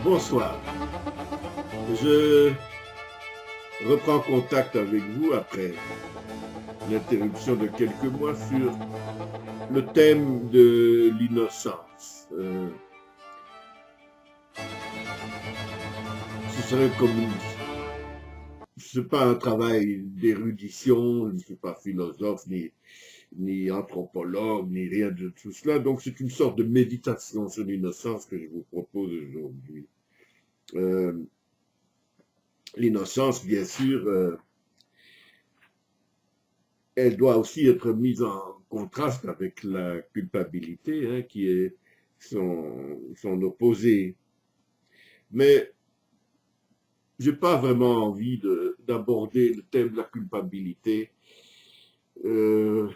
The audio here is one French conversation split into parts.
Bonsoir. Je reprends contact avec vous après l'interruption de quelques mois sur le thème de l'innocence. Ce serait comme c'est pas un travail d'érudition, je ne suis pas philosophe ni anthropologue ni rien de tout cela, donc c'est une sorte de méditation sur l'innocence que je vous propose aujourd'hui. L'innocence, bien sûr, elle doit aussi être mise en contraste avec la culpabilité, hein, qui est son opposé. Mais j'ai pas vraiment envie d'aborder le thème de la culpabilité, euh,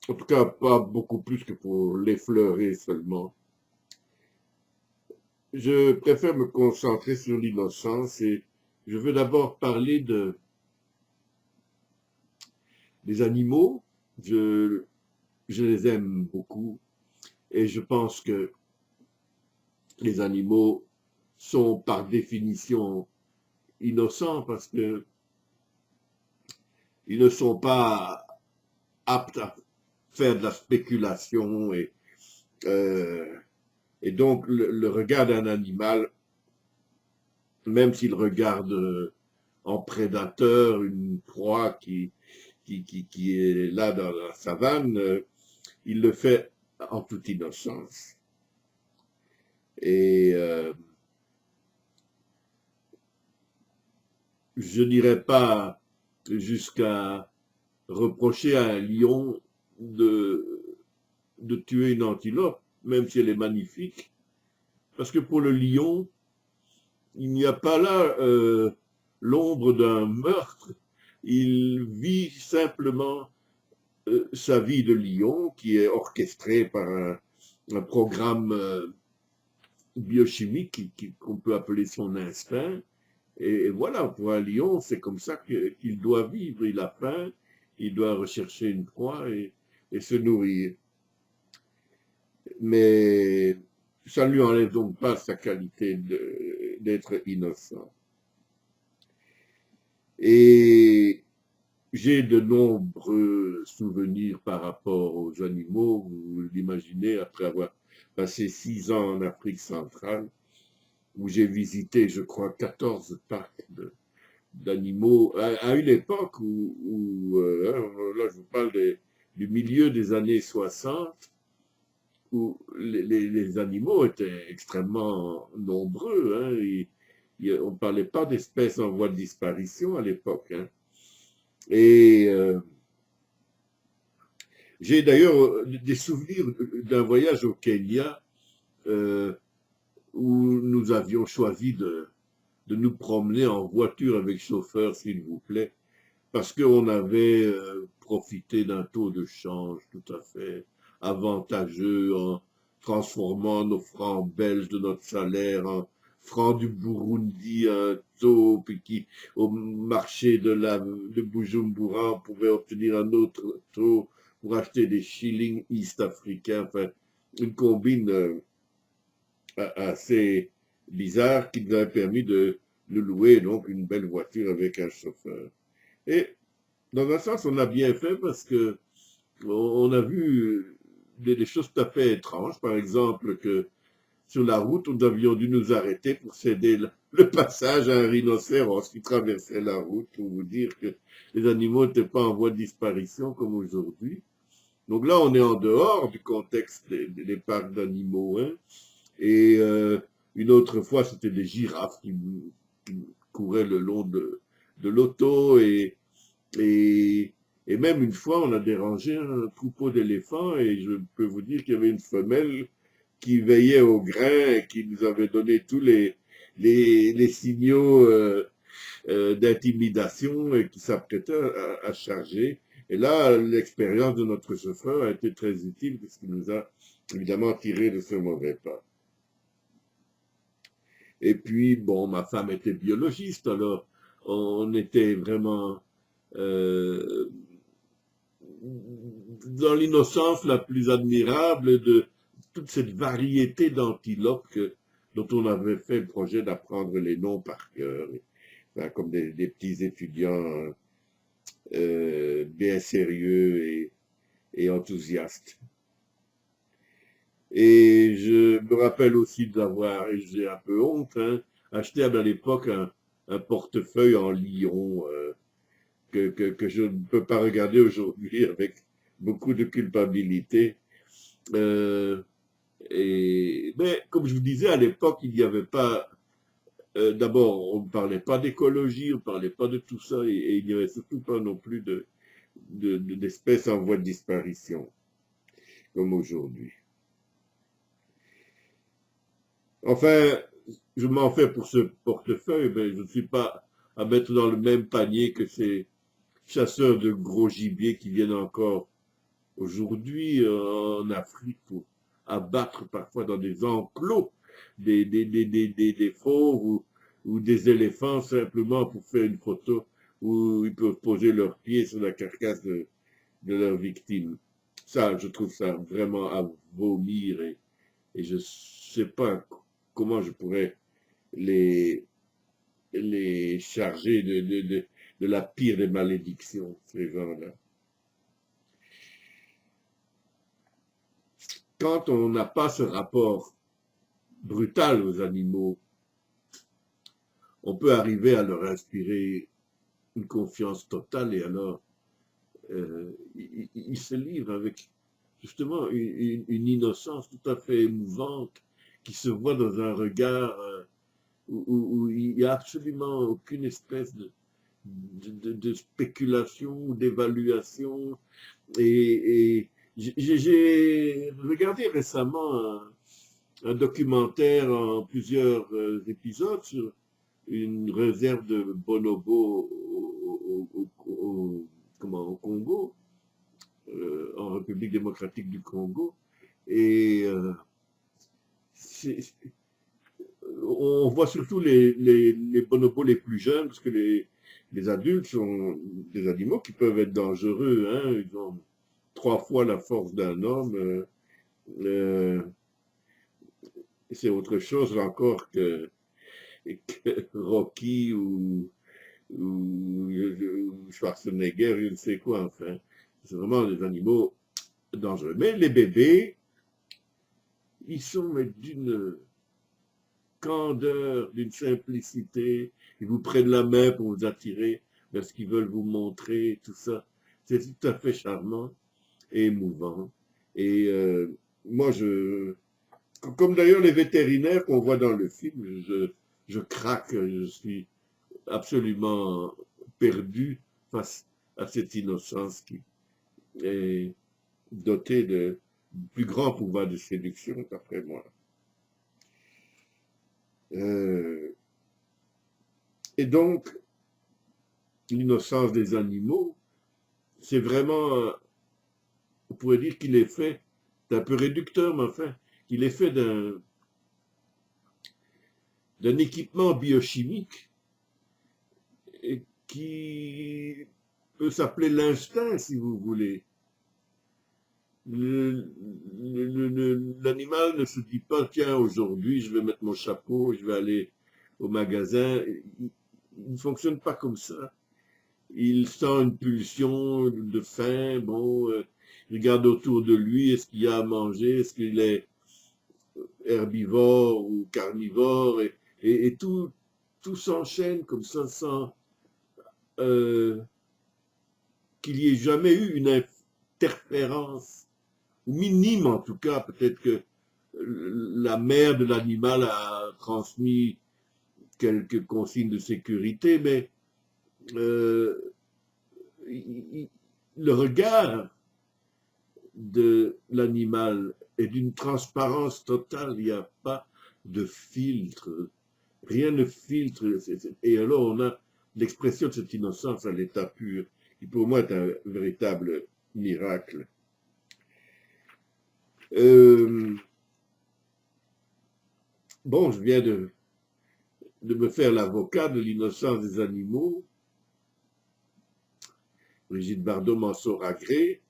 en tout cas pas beaucoup plus que pour l'effleurer seulement. Je préfère me concentrer sur l'innocence et je veux d'abord parler des animaux. Je les aime beaucoup et je pense que les animaux sont par définition innocents parce que ils ne sont pas aptes à faire de la spéculation euh, et donc le regard d'un animal, même s'il regarde en prédateur une proie qui est là dans la savane, il le fait en toute innocence. Et je n'irai pas jusqu'à reprocher à un lion de tuer une antilope, même si elle est magnifique, parce que pour le lion, il n'y a pas là l'ombre d'un meurtre. Il vit simplement sa vie de lion qui est orchestrée par un programme biochimique qu'on peut appeler son instinct. Et voilà, pour un lion, c'est comme ça qu'il doit vivre. Il a faim, il doit rechercher une proie et se nourrir. Mais ça ne lui enlève donc pas sa qualité d'être innocent. Et j'ai de nombreux souvenirs par rapport aux animaux, vous l'imaginez, après avoir passé 6 ans en Afrique centrale, où j'ai visité, je crois, 14 parcs d'animaux, à une époque là je vous parle du milieu des années 60, où les animaux étaient extrêmement nombreux. Hein, on ne parlait pas d'espèces en voie de disparition à l'époque. Hein. Et j'ai d'ailleurs des souvenirs d'un voyage au Kenya euh, où nous avions choisi de nous promener en voiture avec chauffeur, s'il vous plaît, parce qu'on avait profité d'un taux de change tout à fait avantageux en transformant nos francs belges de notre salaire en francs du Burundi, un taux, puis au marché de Bujumbura, on pouvait obtenir un autre taux pour acheter des shillings east-africains, enfin, une combine assez bizarre qui nous avait permis de nous louer donc une belle voiture avec un chauffeur. Et dans un sens, on a bien fait parce que on a vu des choses tout à fait étranges. Par exemple, que sur la route, nous avions dû nous arrêter pour céder le passage à un rhinocéros qui traversait la route, pour vous dire que les animaux n'étaient pas en voie de disparition comme aujourd'hui. Donc là, on est en dehors du contexte des parcs d'animaux. Hein. Et une autre fois, c'était des girafes qui couraient le long de l'auto et, et même une fois, on a dérangé un troupeau d'éléphants et je peux vous dire qu'il y avait une femelle qui veillait au grain et qui nous avait donné tous les signaux d'intimidation et qui s'apprêtait à charger. Et là, l'expérience de notre chauffeur a été très utile puisqu'il nous a évidemment tiré de ce mauvais pas. Et puis, bon, ma femme était biologiste, alors on était vraiment euh, dans l'innocence la plus admirable de toute cette variété d'antilopes que dont on avait fait le projet d'apprendre les noms par cœur, enfin, comme des petits étudiants bien sérieux et enthousiastes. Et je me rappelle aussi d'avoir, et j'ai un peu honte, hein, acheté à l'époque un portefeuille en lion que je ne peux pas regarder aujourd'hui avec beaucoup de culpabilité. Euh, mais comme je vous disais, à l'époque, il n'y avait pas. D'abord, on ne parlait pas d'écologie, on ne parlait pas de tout ça, et il n'y avait surtout pas non plus d'espèces en voie de disparition, comme aujourd'hui. Enfin, je m'en fais pour ce portefeuille, mais je ne suis pas à mettre dans le même panier que ces chasseurs de gros gibier qui viennent encore aujourd'hui en Afrique pour abattre parfois dans des enclos des fauves ou des éléphants simplement pour faire une photo où ils peuvent poser leurs pieds sur la carcasse de leur victime. Ça, je trouve ça vraiment à vomir et je ne sais pas comment je pourrais les, les charger de la pire des malédictions, ces gens-là. Quand on n'a pas ce rapport brutal aux animaux, on peut arriver à leur inspirer une confiance totale et alors ils se livrent avec justement une innocence tout à fait émouvante qui se voit dans un regard où il n'y a absolument aucune espèce de spéculation ou d'évaluation. Et j'ai regardé récemment un documentaire en plusieurs épisodes sur une réserve de bonobos au Congo, en République démocratique du Congo. Et on voit surtout les bonobos les plus jeunes, parce que les adultes sont des animaux qui peuvent être dangereux. Hein, ils ont 3 fois la force d'un homme. Euh, c'est autre chose encore que Rocky ou Schwarzenegger, je ne sais quoi, enfin. C'est vraiment des animaux dangereux. Mais les bébés, ils sont d'une candeur, d'une simplicité. Ils vous prennent la main pour vous attirer vers ce qu'ils veulent vous montrer, tout ça. C'est tout à fait charmant et émouvant. Et moi, comme d'ailleurs les vétérinaires qu'on voit dans le film, je craque, je suis absolument perdu face à cette innocence qui est dotée de plus grand pouvoir de séduction, d'après moi. Euh, et donc, l'innocence des animaux, c'est vraiment, on pourrait dire qu'il est fait, c'est un peu réducteur, mais enfin, qu'il est fait d'un équipement biochimique et qui peut s'appeler l'instinct, si vous voulez. L'animal ne se dit pas, tiens, aujourd'hui, je vais mettre mon chapeau, je vais aller au magasin. Il ne fonctionne pas comme ça. Il sent une pulsion de faim, bon, il regarde autour de lui, est-ce qu'il y a à manger, est-ce qu'il est herbivore ou carnivore, et tout s'enchaîne comme ça sans qu'il n'y ait jamais eu une interférence, minime en tout cas, peut-être que la mère de l'animal a transmis quelques consignes de sécurité, mais euh, le regard de l'animal est d'une transparence totale, il n'y a pas de filtre, rien ne filtre, et alors on a l'expression de cette innocence à l'état pur, qui pour moi est un véritable miracle. Bon, je viens de me faire l'avocat de l'innocence des animaux. Brigitte Bardot m'en saura gré.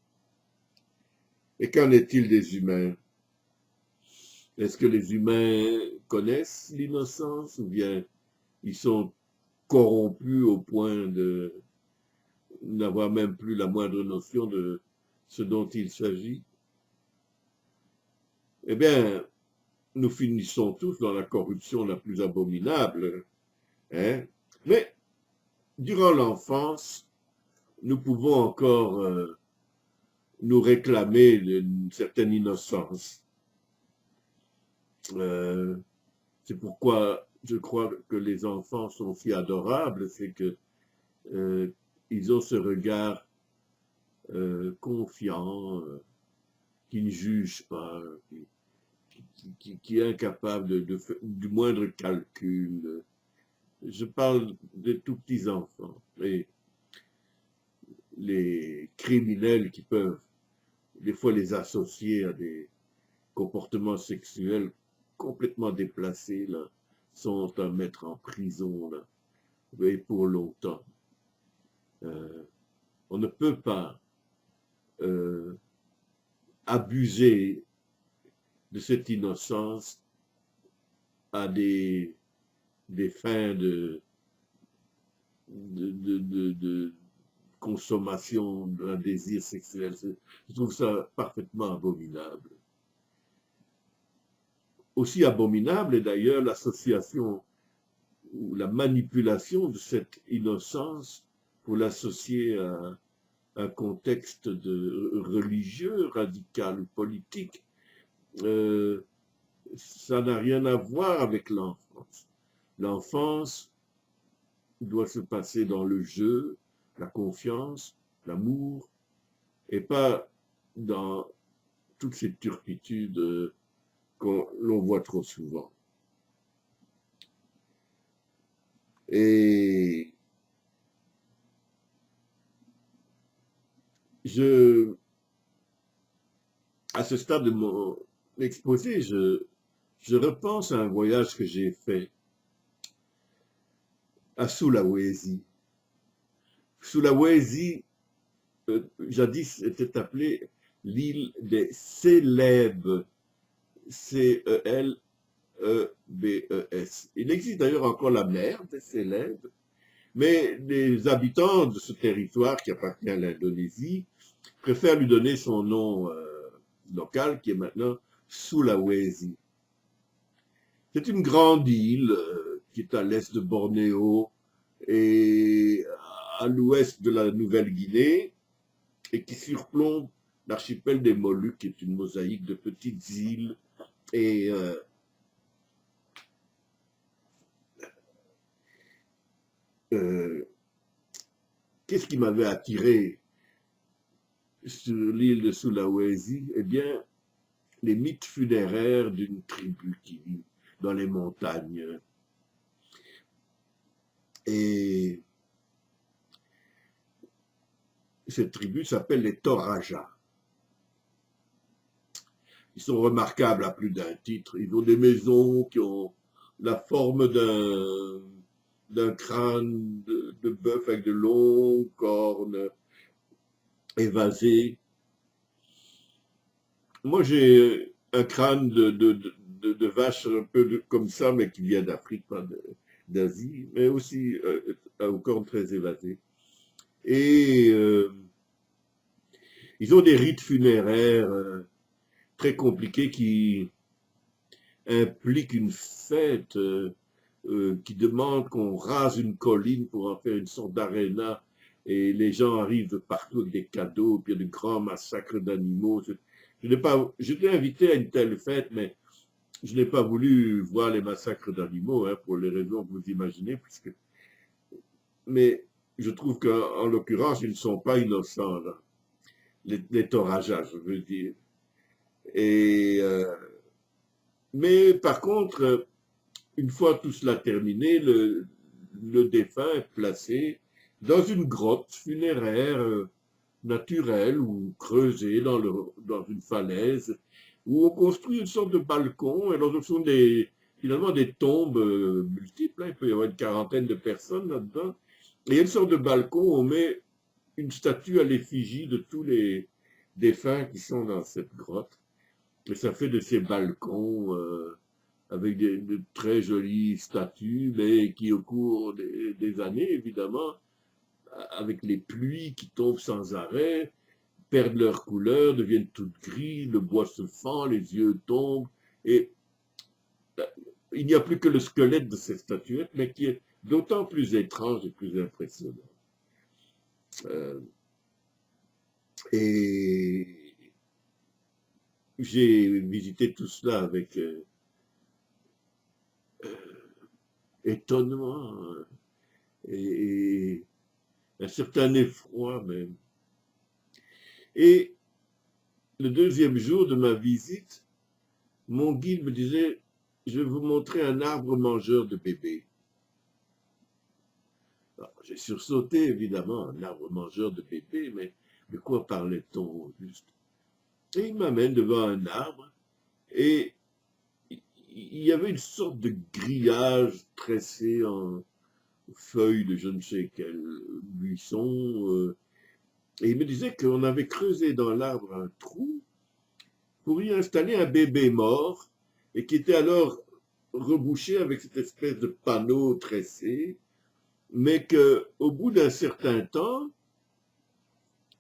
Et qu'en est-il des humains? Est-ce que les humains connaissent l'innocence ou bien ils sont corrompus au point de n'avoir même plus la moindre notion de ce dont il s'agit? Eh bien, nous finissons tous dans la corruption la plus abominable, hein? Mais durant l'enfance, nous pouvons encore nous réclamer d'une certaine innocence. Euh, c'est pourquoi je crois que les enfants sont si adorables, c'est que ils ont ce regard confiant, qui ne juge pas, qui est incapable du moindre calcul. Je parle de tout petits enfants. Et les criminels qui peuvent des fois les associer à des comportements sexuels complètement déplacés, là, sont à mettre en prison, là, et pour longtemps. Euh, on ne peut pas abuser de cette innocence à des fins de consommation d'un désir sexuel. Je trouve ça parfaitement abominable. Aussi abominable est d'ailleurs l'association ou la manipulation de cette innocence pour l'associer à un contexte religieux, radical, politique. Ça n'a rien à voir avec l'enfance. L'enfance doit se passer dans le jeu, la confiance, l'amour, et pas dans toutes ces turpitudes que l'on voit trop souvent. Et à ce stade de mon exposé, je repense à un voyage que j'ai fait à Sulawesi. Sulawesi, jadis, était appelée l'île des Célèbes, C-E-L-E-B-E-S. Il existe d'ailleurs encore la mer des Célèbes, mais les habitants de ce territoire qui appartient à l'Indonésie préfèrent lui donner son nom local, qui est maintenant Sulawesi. C'est une grande île qui est à l'est de Bornéo et à l'ouest de la Nouvelle-Guinée et qui surplombe l'archipel des Moluques, qui est une mosaïque de petites îles. Et qu'est-ce qui m'avait attiré sur l'île de Sulawesi? Eh bien, les mythes funéraires d'une tribu qui vit dans les montagnes. Et cette tribu s'appelle les Toraja. Ils sont remarquables à plus d'un titre. Ils ont des maisons qui ont la forme d'un crâne de bœuf avec de longues cornes évasées. Moi, j'ai un crâne de vache un peu comme ça, mais qui vient d'Afrique, pas d'Asie, mais aussi aux cornes très évasées. Et ils ont des rites funéraires très compliqués qui impliquent une fête qui demande qu'on rase une colline pour en faire une sorte d'aréna. Et les gens arrivent de partout avec des cadeaux, puis il y a de grands massacres d'animaux. J'étais invité à une telle fête, mais je n'ai pas voulu voir les massacres d'animaux, hein, pour les raisons que vous imaginez, mais je trouve qu'en l'occurrence, ils ne sont pas innocents, là. Les Torajas, je veux dire. Et, mais par contre, une fois tout cela terminé, le défunt est placé dans une grotte funéraire naturelle ou creusée dans une falaise, où on construit une sorte de balcon, et là, ce sont finalement des tombes multiples, hein, il peut y avoir une quarantaine de personnes là-dedans, et il y a une sorte de balcon où on met une statue à l'effigie de tous les défunts qui sont dans cette grotte. Et ça fait de ces balcons avec de très jolies statues, mais qui au cours des années, évidemment, avec les pluies qui tombent sans arrêt, perdent leur couleur, deviennent toutes gris, le bois se fend, les yeux tombent, et il n'y a plus que le squelette de ces statuettes, mais qui est d'autant plus étrange et plus impressionnant. Euh, et j'ai visité tout cela avec étonnement et un certain effroi même. Et le deuxième jour de ma visite, mon guide me disait, je vais vous montrer un arbre mangeur de bébés. J'ai sursauté, évidemment, un arbre mangeur de bébés, mais de quoi parlait-on juste? Et il m'amène devant un arbre, et il y avait une sorte de grillage tressé en feuilles de je ne sais quel buisson, et il me disait qu'on avait creusé dans l'arbre un trou pour y installer un bébé mort, et qui était alors rebouché avec cette espèce de panneau tressé, mais qu'au bout d'un certain temps,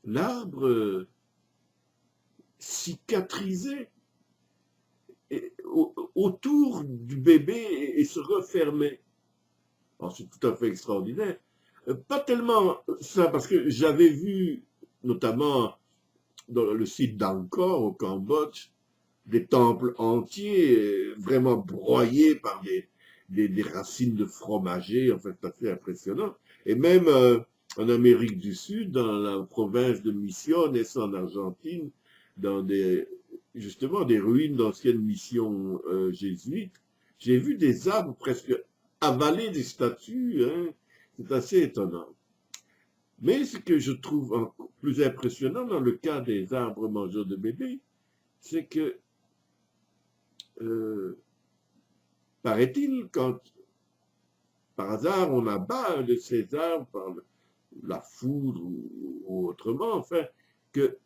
l'arbre cicatrisait autour du bébé et se refermait. Alors c'est tout à fait extraordinaire. Pas tellement ça, parce que j'avais vu, notamment dans le site d'Angkor au Cambodge, des temples entiers vraiment broyés par des racines de fromager, en fait, c'est assez impressionnant. Et même en Amérique du Sud, dans la province de Misiones en Argentine, dans justement des ruines d'anciennes missions jésuites, j'ai vu des arbres presque avaler des statues, hein. C'est assez étonnant. Mais ce que je trouve encore plus impressionnant dans le cas des arbres mangeurs de bébés, c'est que euh, paraît-il, quand par hasard on abat un de ces arbres par la foudre ou autrement, enfin, que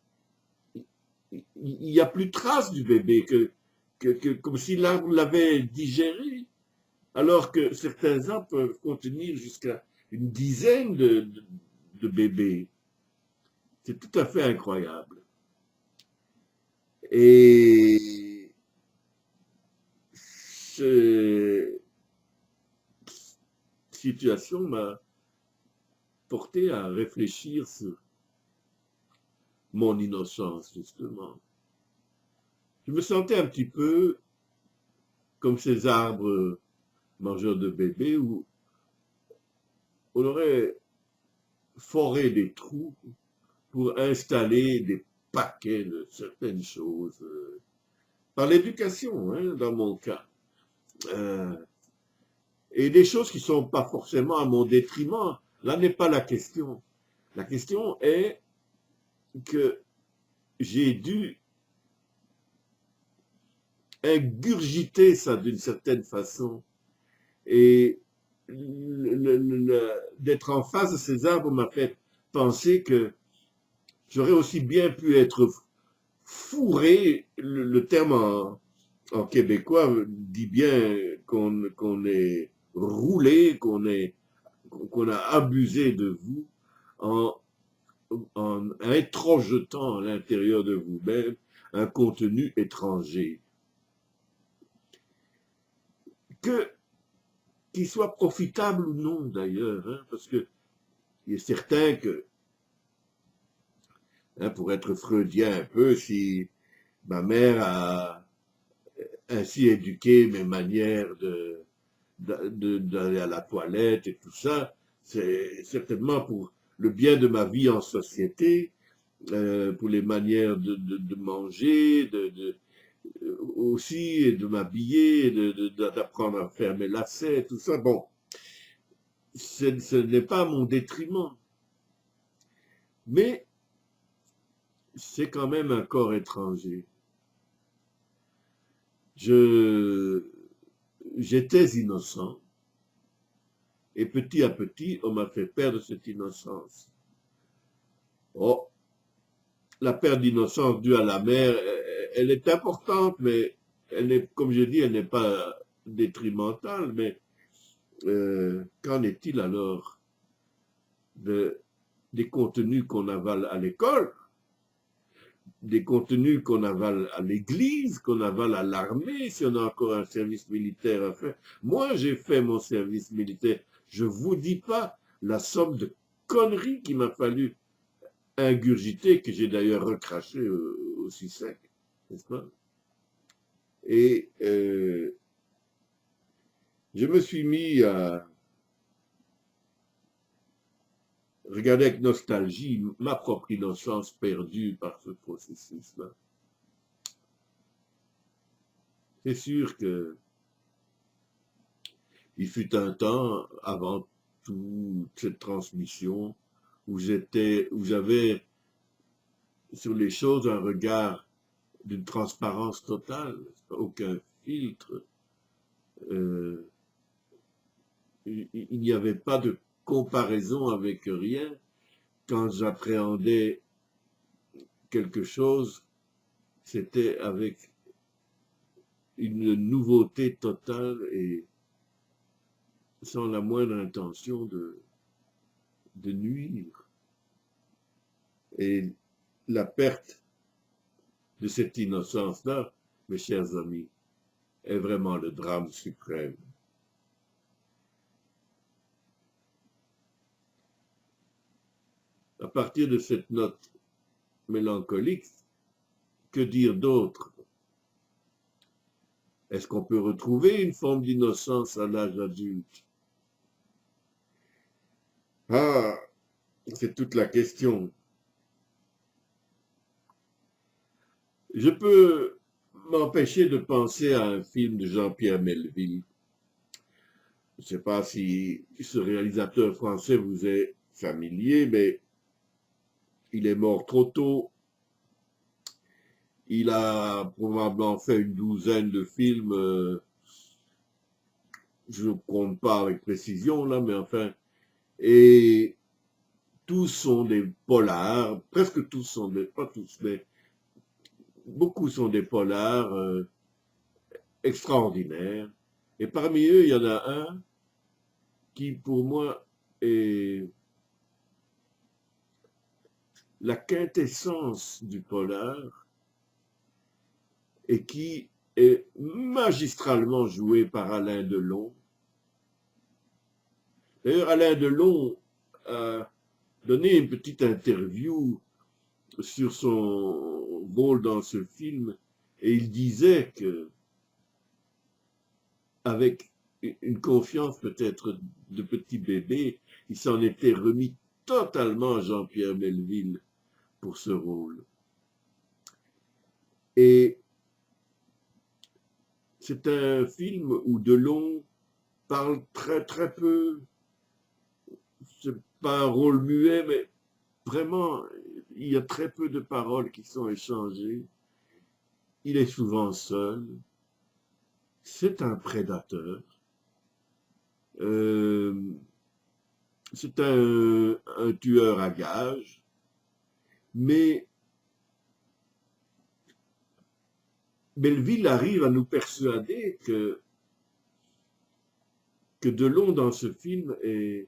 il n'y a plus de trace du bébé, comme si l'arbre l'avait digéré, alors que certains arbres peuvent contenir jusqu'à une dizaine de bébés. C'est tout à fait incroyable. Et cette situation m'a porté à réfléchir sur mon innocence, justement. Je me sentais un petit peu comme ces arbres mangeurs de bébés où on aurait foré des trous pour installer des paquets de certaines choses, par l'éducation, hein, dans mon cas. Euh, et des choses qui ne sont pas forcément à mon détriment. Là n'est pas la question. La question est que j'ai dû ingurgiter ça d'une certaine façon. Et d'être en face de ces arbres m'a fait penser que j'aurais aussi bien pu être fourré, le terme en québécois dit bien qu'on est roulé, qu'on a abusé de vous en, en introjetant à l'intérieur de vous-même un contenu étranger. Que qu'il soit profitable ou non d'ailleurs, hein, parce que il est certain que, hein, pour être freudien un peu, si ma mère a ainsi éduqué mes manières d'aller à la toilette et tout ça, c'est certainement pour le bien de ma vie en société, pour les manières de manger, aussi de m'habiller, d'apprendre à faire mes lacets, tout ça. Bon, ce n'est pas à mon détriment, mais c'est quand même un corps étranger. Je, j'étais innocent, et petit à petit, on m'a fait perdre cette innocence. Oh, la perte d'innocence due à la mère, elle est importante, mais elle est, comme je dis, elle n'est pas détrimentale. Mais qu'en est-il alors de, des contenus qu'on avale à l'école, des contenus qu'on avale à l'église, qu'on avale à l'armée, si on a encore un service militaire à faire? Moi, j'ai fait mon service militaire. Je vous dis pas la somme de conneries qu'il m'a fallu ingurgiter, que j'ai d'ailleurs recraché aussi sec, n'est-ce pas? Et je me suis mis à regarder avec nostalgie ma propre innocence perdue par ce processus-là. C'est sûr que il fut un temps, avant toute cette transmission, où j'avais sur les choses un regard d'une transparence totale, aucun filtre. Euh, il n'y avait pas de comparaison avec rien. Quand j'appréhendais quelque chose, c'était avec une nouveauté totale et sans la moindre intention de nuire. Et la perte de cette innocence-là, mes chers amis, est vraiment le drame suprême. À partir de cette note mélancolique, que dire d'autre? Est-ce qu'on peut retrouver une forme d'innocence à l'âge adulte? Ah, c'est toute la question. Je peux m'empêcher de penser à un film de Jean-Pierre Melville. Je ne sais pas si ce réalisateur français vous est familier, mais il est mort trop tôt. Il a probablement fait une douzaine de films, je ne compte pas avec précision là, mais enfin, et tous sont des polars, presque tous sont des, pas tous, mais beaucoup sont des polars extraordinaires. Et parmi eux, il y en a un qui, pour moi, est la quintessence du polar et qui est magistralement joué par Alain Delon. D'ailleurs, Alain Delon a donné une petite interview sur son rôle dans ce film et il disait que, avec une confiance peut-être de petit bébé, il s'en était remis totalement à Jean-Pierre Melville pour ce rôle. Et c'est un film où Delon parle très très peu. C'est pas un rôle muet, mais vraiment, il y a très peu de paroles qui sont échangées. Il est souvent seul. C'est un prédateur. Euh, c'est un tueur à gages. Mais Melville arrive à nous persuader que Delon dans ce film est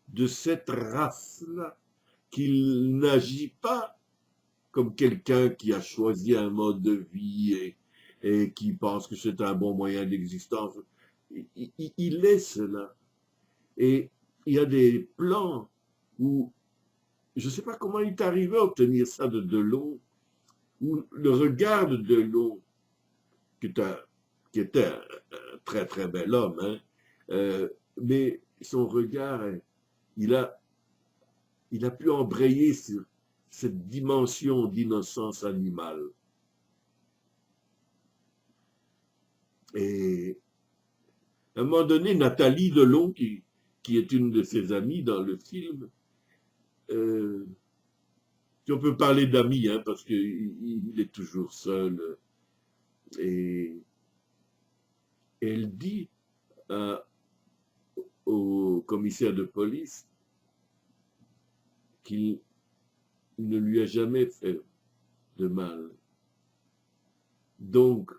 de cette race-là, qu'il n'agit pas comme quelqu'un qui a choisi un mode de vie et qui pense que c'est un bon moyen d'existence. Il est cela. Et il y a des plans où, je ne sais pas comment il est arrivé à obtenir ça de Delon, où le regard de Delon, qui était un très très bel homme, hein, mais son regard, il a, il a pu embrayer sur cette dimension d'innocence animale. Et à un moment donné, Nathalie Delon, qui est une de ses amies dans le film, euh, si on peut parler d'amis, hein, parce qu'il est toujours seul, et elle dit au commissaire de police qu'il ne lui a jamais fait de mal. Donc,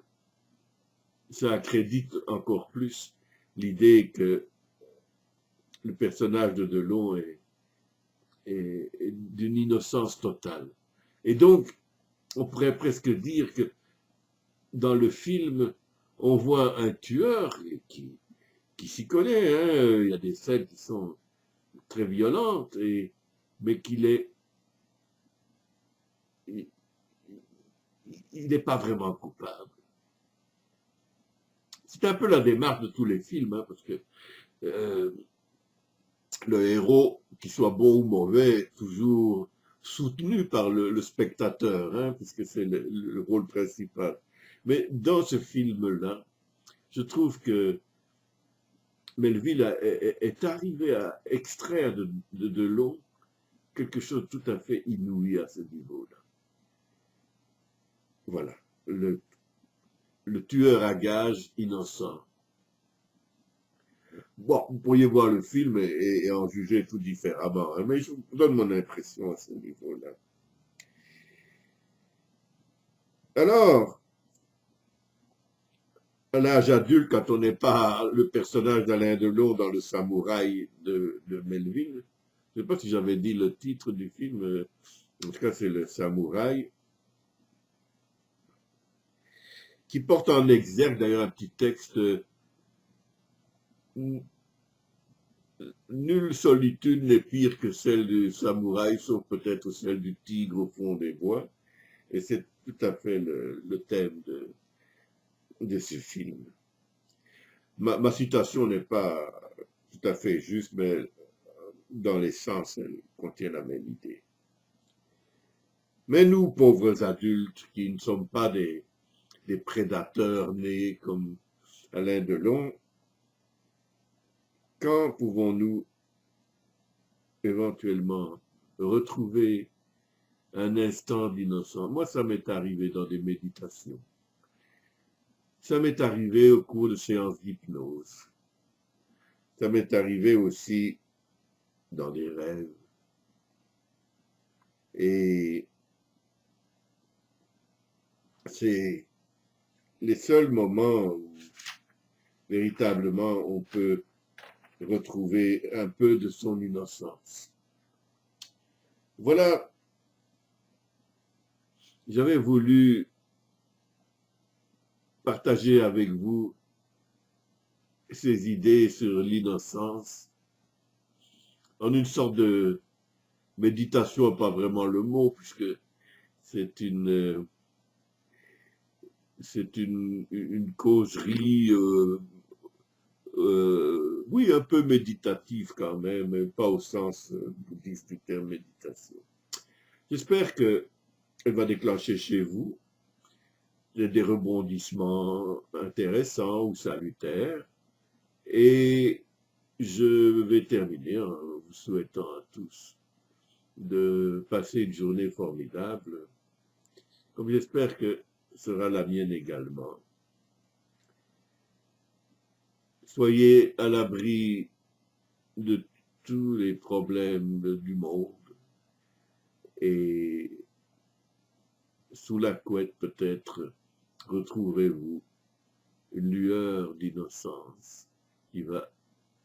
ça accrédite encore plus l'idée que le personnage de Delon est d'une innocence totale. Et donc, on pourrait presque dire que dans le film, on voit un tueur qui s'y connaît. Hein. Il y a des scènes qui sont très violentes, mais il n'est pas vraiment coupable. C'est un peu la démarche de tous les films, hein, parce que euh, le héros, qu'il soit bon ou mauvais, est toujours soutenu par le spectateur, hein, puisque c'est le rôle principal. Mais dans ce film-là, je trouve que Melville est arrivé à extraire de l'eau quelque chose de tout à fait inouï à ce niveau-là. Voilà, le tueur à gages innocent. Bon, vous pourriez voir le film et en juger tout différemment, hein, mais je vous donne mon impression à ce niveau-là. Alors, à l'âge adulte, quand on n'est pas le personnage d'Alain Delon dans Le Samouraï de Melville, je ne sais pas si j'avais dit le titre du film, en tout cas c'est Le Samouraï, qui porte en exergue d'ailleurs un petit texte nulle solitude n'est pire que celle du samouraï, sauf peut-être celle du tigre au fond des bois. Et c'est tout à fait le thème de ce film. Ma citation n'est pas tout à fait juste, mais dans l'essence, elle contient la même idée. Mais nous, pauvres adultes, qui ne sommes pas des prédateurs nés comme Alain Delon, quand pouvons-nous éventuellement retrouver un instant d'innocence? Moi, ça m'est arrivé dans des méditations. Ça m'est arrivé au cours de séances d'hypnose. Ça m'est arrivé aussi dans des rêves. Et c'est les seuls moments où véritablement on peut retrouver un peu de son innocence. Voilà, j'avais voulu partager avec vous ces idées sur l'innocence en une sorte de méditation, pas vraiment le mot, puisque c'est une causerie, oui, un peu méditative quand même, mais pas au sens bouddhiste du terme méditation. J'espère qu'elle va déclencher chez vous des rebondissements intéressants ou salutaires. Et je vais terminer en vous souhaitant à tous de passer une journée formidable, comme j'espère que sera la mienne également. Soyez à l'abri de tous les problèmes du monde et sous la couette peut-être retrouverez-vous une lueur d'innocence qui va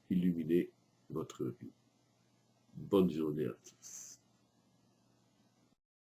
illuminer votre vie. Bonne journée à tous.